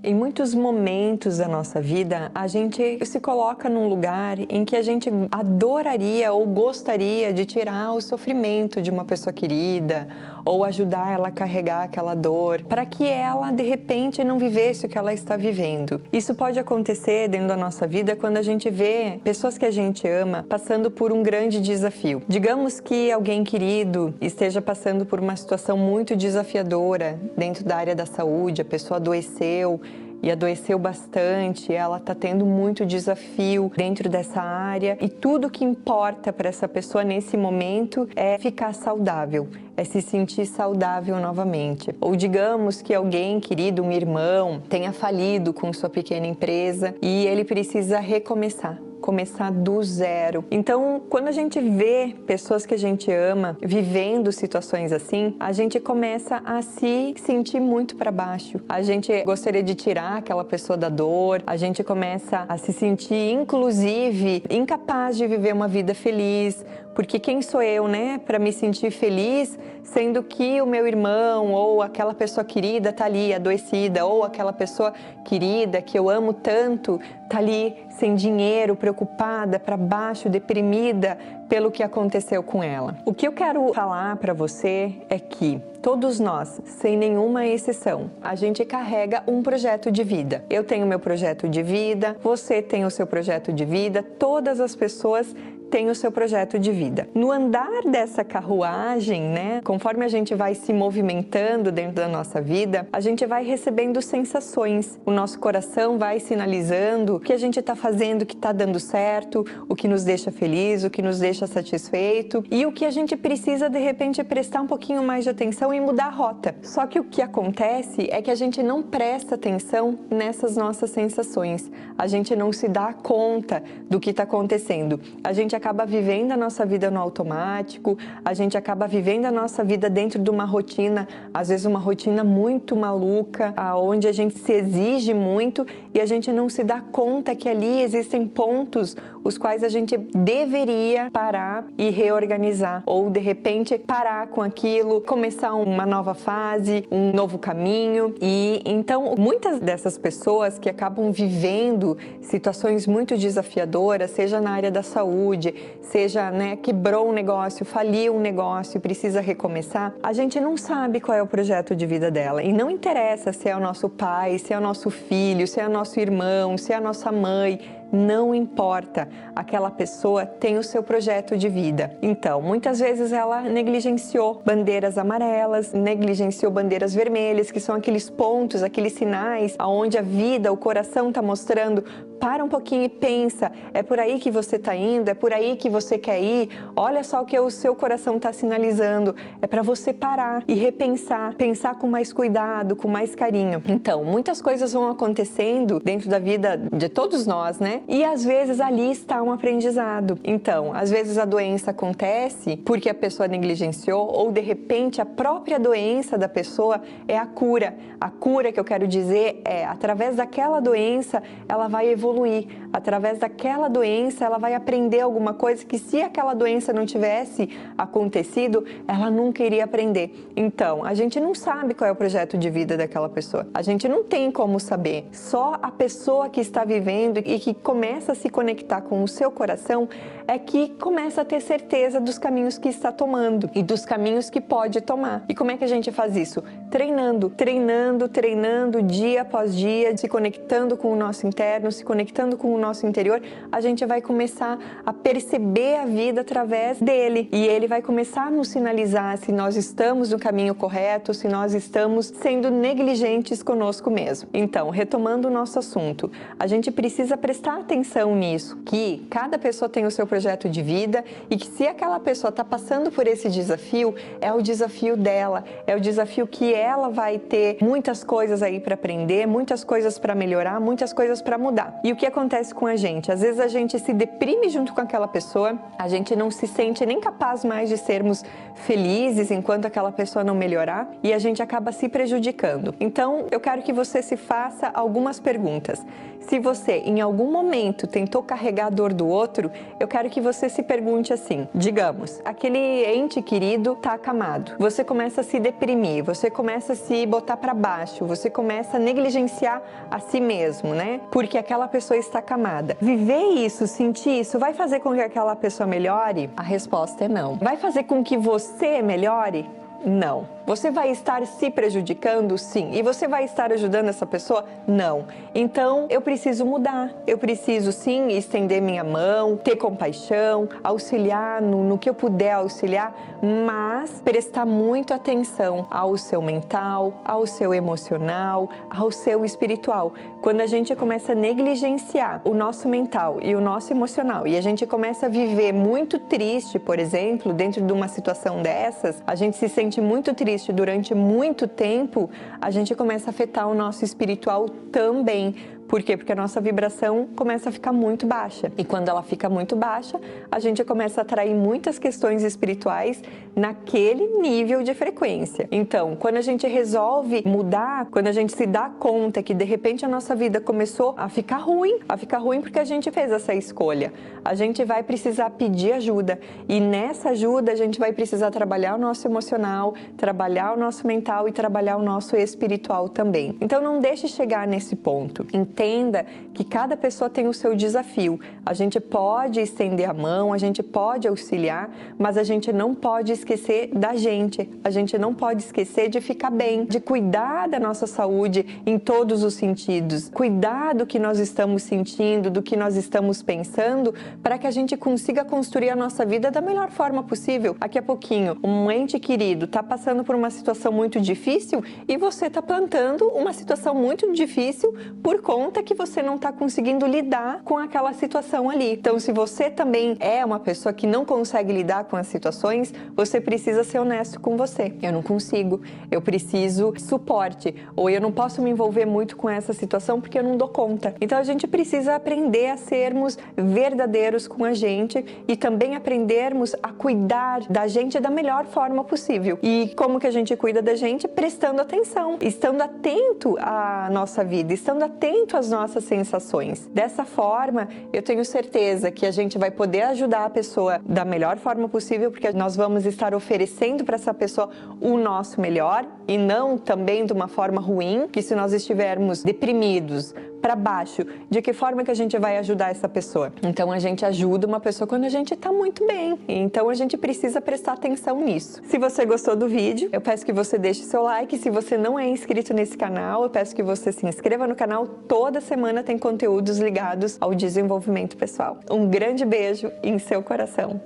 Em muitos momentos da nossa vida, a gente se coloca num lugar em que a gente adoraria ou gostaria de tirar o sofrimento de uma pessoa querida ou ajudar ela a carregar aquela dor, para que ela, de repente, não vivesse o que ela está vivendo. Isso pode acontecer dentro da nossa vida quando a gente vê pessoas que a gente ama passando por um grande desafio. Digamos que alguém querido esteja passando por uma situação muito desafiadora dentro da área da saúde, a pessoa adoeceu e adoeceu bastante, ela está tendo muito desafio dentro dessa área e tudo que importa para essa pessoa nesse momento é ficar saudável, é se sentir saudável novamente. Ou digamos que alguém querido, um irmão, tenha falido com sua pequena empresa e ele precisa recomeçar do zero. Então, quando a gente vê pessoas que a gente ama vivendo situações assim, a gente começa a se sentir muito para baixo. A gente gostaria de tirar aquela pessoa da dor, a gente começa a se sentir, inclusive, incapaz de viver uma vida feliz, porque quem sou eu, né, para me sentir feliz, sendo que o meu irmão ou aquela pessoa querida está ali adoecida, ou aquela pessoa querida que eu amo tanto está ali sem dinheiro, preocupada, para baixo, deprimida pelo que aconteceu com ela. O que eu quero falar para você é que todos nós, sem nenhuma exceção, a gente carrega um projeto de vida. Eu tenho meu projeto de vida, você tem o seu projeto de vida, todas as pessoas tem o seu projeto de vida. No andar dessa carruagem, né, conforme a gente vai se movimentando dentro da nossa vida, a gente vai recebendo sensações. O nosso coração vai sinalizando o que a gente está fazendo, que está dando certo, o que nos deixa feliz, o que nos deixa satisfeito e o que a gente precisa, de repente, prestar um pouquinho mais de atenção e mudar a rota. Só que o que acontece é que a gente não presta atenção nessas nossas sensações. A gente não se dá conta do que está acontecendo. A gente acaba vivendo a nossa vida no automático, a gente acaba vivendo a nossa vida dentro de uma rotina, às vezes uma rotina muito maluca, onde a gente se exige muito e a gente não se dá conta que ali existem pontos os quais a gente deveria parar e reorganizar, ou de repente parar com aquilo, começar uma nova fase, um novo caminho. E então muitas dessas pessoas que acabam vivendo situações muito desafiadoras, seja na área da saúde, seja, né, quebrou um negócio, faliu um negócio e precisa recomeçar, a gente não sabe qual é o projeto de vida dela. E não interessa se é o nosso pai, se é o nosso filho, se é o nosso irmão, se é a nossa mãe, não importa. Aquela pessoa tem o seu projeto de vida. Então, muitas vezes ela negligenciou bandeiras amarelas, negligenciou bandeiras vermelhas, que são aqueles pontos, aqueles sinais aonde a vida, o coração está mostrando, para um pouquinho e pensa, é por aí que você está indo, é por aí que você quer ir, olha só o que o seu coração está sinalizando, é para você parar e repensar, pensar com mais cuidado, com mais carinho. Então, muitas coisas vão acontecendo dentro da vida de todos nós, né? E às vezes ali está um aprendizado. Então, às vezes a doença acontece porque a pessoa negligenciou ou de repente a própria doença da pessoa é a cura. A cura que eu quero dizer é, através daquela doença ela vai evoluir. Através daquela doença ela vai aprender alguma coisa que se aquela doença não tivesse acontecido, ela nunca iria aprender. Então, a gente não sabe qual é o projeto de vida daquela pessoa. A gente não tem como saber. Só a pessoa que está vivendo e que começa a se conectar com o seu coração é que começa a ter certeza dos caminhos que está tomando e dos caminhos que pode tomar. E como é que a gente faz isso? Treinando dia após dia, se conectando com o nosso interno, se conectando com o nosso interior, a gente vai começar a perceber a vida através dele e ele vai começar a nos sinalizar se nós estamos no caminho correto, se nós estamos sendo negligentes conosco mesmo. Então, retomando o nosso assunto, a gente precisa prestar atenção nisso, que cada pessoa tem o seu projeto de vida e que se aquela pessoa está passando por esse desafio, é o desafio dela, é o desafio que ela vai ter muitas coisas aí para aprender, muitas coisas para melhorar, muitas coisas para mudar. E o que acontece com a gente? Às vezes a gente se deprime junto com aquela pessoa, a gente não se sente nem capaz mais de sermos felizes enquanto aquela pessoa não melhorar e a gente acaba se prejudicando. Então, eu quero que você se faça algumas perguntas. Se você, em algum momento, tentou carregar a dor do outro, eu quero que você se pergunte assim, digamos, aquele ente querido está acamado, você começa a se deprimir, você começa a se botar para baixo, você começa a negligenciar a si mesmo, né? Porque aquela pessoa está acamada. Viver isso, sentir isso, vai fazer com que aquela pessoa melhore? A resposta é não. Vai fazer com que você melhore? Não. Você vai estar se prejudicando? Sim. E você vai estar ajudando essa pessoa? Não. Então, eu preciso mudar. Eu preciso, sim, estender minha mão, ter compaixão, auxiliar no que eu puder auxiliar, mas prestar muito atenção ao seu mental, ao seu emocional, ao seu espiritual. Quando a gente começa a negligenciar o nosso mental e o nosso emocional e a gente começa a viver muito triste, por exemplo, dentro de uma situação dessas, a gente se sente muito triste durante muito tempo, a gente começa a afetar o nosso espiritual também. Por quê? Porque a nossa vibração começa a ficar muito baixa. E quando ela fica muito baixa, a gente começa a atrair muitas questões espirituais naquele nível de frequência. Então, quando a gente resolve mudar, quando a gente se dá conta que de repente a nossa vida começou a ficar ruim porque a gente fez essa escolha, a gente vai precisar pedir ajuda. E nessa ajuda a gente vai precisar trabalhar o nosso emocional, trabalhar o nosso mental e trabalhar o nosso espiritual também. Então não deixe chegar nesse ponto. Entenda que cada pessoa tem o seu desafio. A gente pode estender a mão, a gente pode auxiliar, mas a gente não pode esquecer da gente. A gente não pode esquecer de ficar bem, de cuidar da nossa saúde em todos os sentidos. Cuidar do que nós estamos sentindo, do que nós estamos pensando, para que a gente consiga construir a nossa vida da melhor forma possível. Daqui a pouquinho, um ente querido está passando por uma situação muito difícil e você está plantando uma situação muito difícil por conta que você não está conseguindo lidar com aquela situação ali. Então, se você também é uma pessoa que não consegue lidar com as situações, você precisa ser honesto com você. Eu não consigo, eu preciso suporte, ou eu não posso me envolver muito com essa situação porque eu não dou conta. Então, a gente precisa aprender a sermos verdadeiros com a gente e também aprendermos a cuidar da gente da melhor forma possível. E como que a gente cuida da gente? Prestando atenção, estando atento à nossa vida, estando atento às nossas sensações. Dessa forma, eu tenho certeza que a gente vai poder ajudar a pessoa da melhor forma possível, porque nós vamos estar oferecendo para essa pessoa o nosso melhor e não também de uma forma ruim, que se nós estivermos deprimidos, para baixo, de que forma que a gente vai ajudar essa pessoa? Então a gente ajuda uma pessoa quando a gente está muito bem. Então a gente precisa prestar atenção nisso. Se você gostou do vídeo, eu peço que você deixe seu like. Se você não é inscrito nesse canal, eu peço que você se inscreva no canal. Toda semana tem conteúdos ligados ao desenvolvimento pessoal. Um grande beijo em seu coração.